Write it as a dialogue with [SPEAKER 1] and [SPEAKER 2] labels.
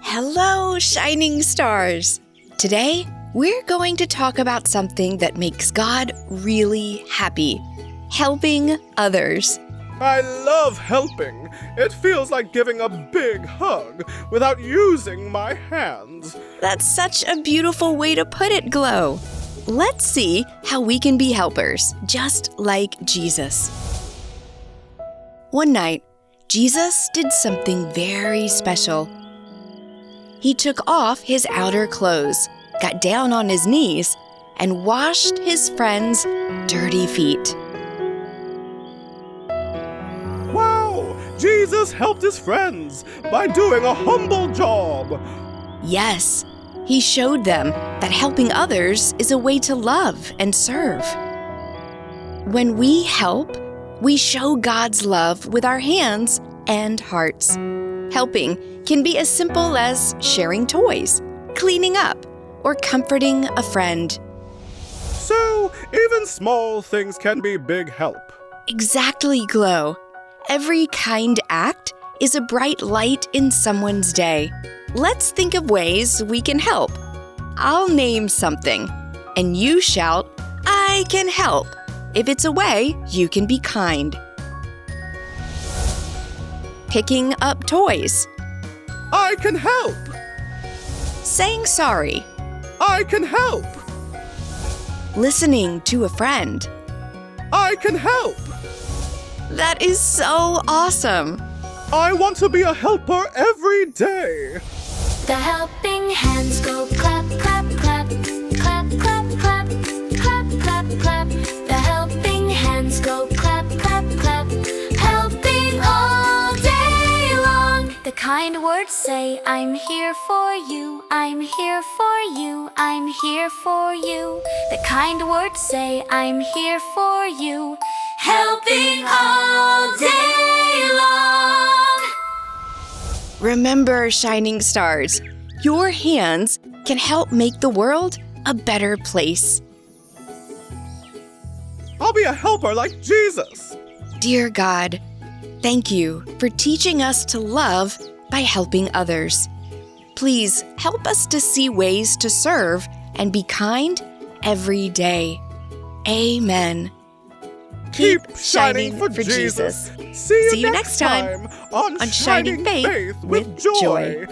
[SPEAKER 1] Hello, shining stars! Today, we're going to talk about something that makes God really happy: helping others.
[SPEAKER 2] I love helping. It feels like giving a big hug without using my hands.
[SPEAKER 1] That's such a beautiful way to put it, Glow. Let's see how we can be helpers, just like Jesus. One night, Jesus did something very special. He took off his outer clothes, got down on his knees, and washed his friends' dirty feet.
[SPEAKER 2] Wow! Jesus helped his friends by doing a humble job.
[SPEAKER 1] Yes, he showed them that helping others is a way to love and serve. When we help, we show God's love with our hands and hearts. Helping can be as simple as sharing toys, cleaning up, or comforting a friend.
[SPEAKER 2] So, even small things can be big help.
[SPEAKER 1] Exactly, Glow. Every kind act is a bright light in someone's day. Let's think of ways we can help. I'll name something, and you shout, "I can help," if it's a way you can be kind. Picking up toys.
[SPEAKER 2] I can help!
[SPEAKER 1] Saying sorry.
[SPEAKER 2] I can help!
[SPEAKER 1] Listening to a friend.
[SPEAKER 2] I can help!
[SPEAKER 1] That is so awesome!
[SPEAKER 2] I want to be a helper every day.
[SPEAKER 3] The helping hands go clap, clap, clap, clap, clap, clap, clap, clap, clap. The helping hands go clap, clap, clap, helping all day long. The kind words say, I'm here for you, I'm here for you, I'm here for you. The kind words say, I'm here for you, helping all day long.
[SPEAKER 1] Remember, shining stars, your hands can help make the world a better place.
[SPEAKER 2] I'll be a helper like Jesus.
[SPEAKER 1] Dear God, thank you for teaching us to love by helping others. Please help us to see ways to serve and be kind every day. Amen.
[SPEAKER 2] Keep shining for Jesus. See you next time on Shining Faith with Joy.